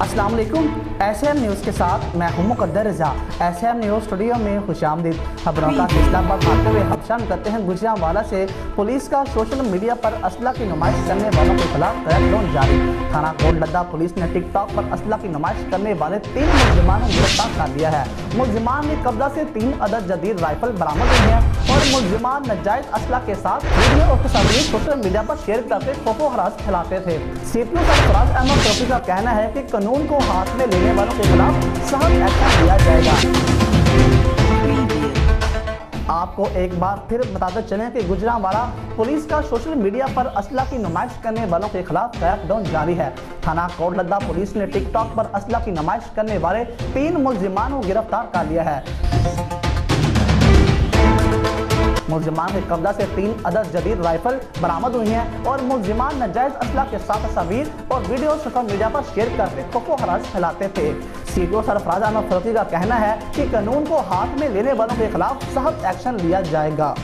अस्सलाम वालेकुम। SM news के साथ मैं हूं मुकद्दर रज़ा। एसएम न्यूज़ स्टूडियो में खुशामदीद। खबरों का सिलसिला बढ़ाते हुए हम शामिल करते हैं गुजरांवाला से। पुलिस का सोशल मीडिया पर असला की नुमाइश करने वालों के खिलाफ क्रैकडाउन जारी। थाना कोटलद्दा पुलिस ने टिकटॉक पर असला की नुमाइश करने वाले 3 मुलजिमान को गिरफ्तार कर लिया है। मुलजिमान के कब्जा से 3 अदद जदीद राइफल बरामद हुई है और मुलजिमान नाजायज असला के साथ वीडियो और तस्वीर सोशल मीडिया पर शेयर करके खौफो हरास फैलाते थे। सीपीओ सरफराज अहमद चौकी का कहना है कि कानून को हाथ में लेने वालों के खिलाफ सख्त एक्शन लिया जाएगा। आपको एक बार फिर बताते चलें कि गुजरांवाला पुलिस का सोशल मीडिया पर असला की नुमाइश करने वालों के खिलाफ क्रैकडाउन जारी है। थाना कोटलद्दा पुलिस ने टिकटॉक पर असला की नुमाइश करने वाले 3 मुलजिमान को गिरफ्तार कर लिया है। मुलजिमान के कब्जा से 3 अदद जदीद राइफल बरामद हुई हैं और मुलजिमान नाजायज असला के साथ तस्वीर और वीडियो सोशल मीडिया पर शेयर करके खौफो हरास फैलाते थे। सीपीओ सरफराज अहमद चौकी का कहना है कि कानून को हाथ में लेने वालों के खिलाफ सख्त एक्शन लिया जाएगा।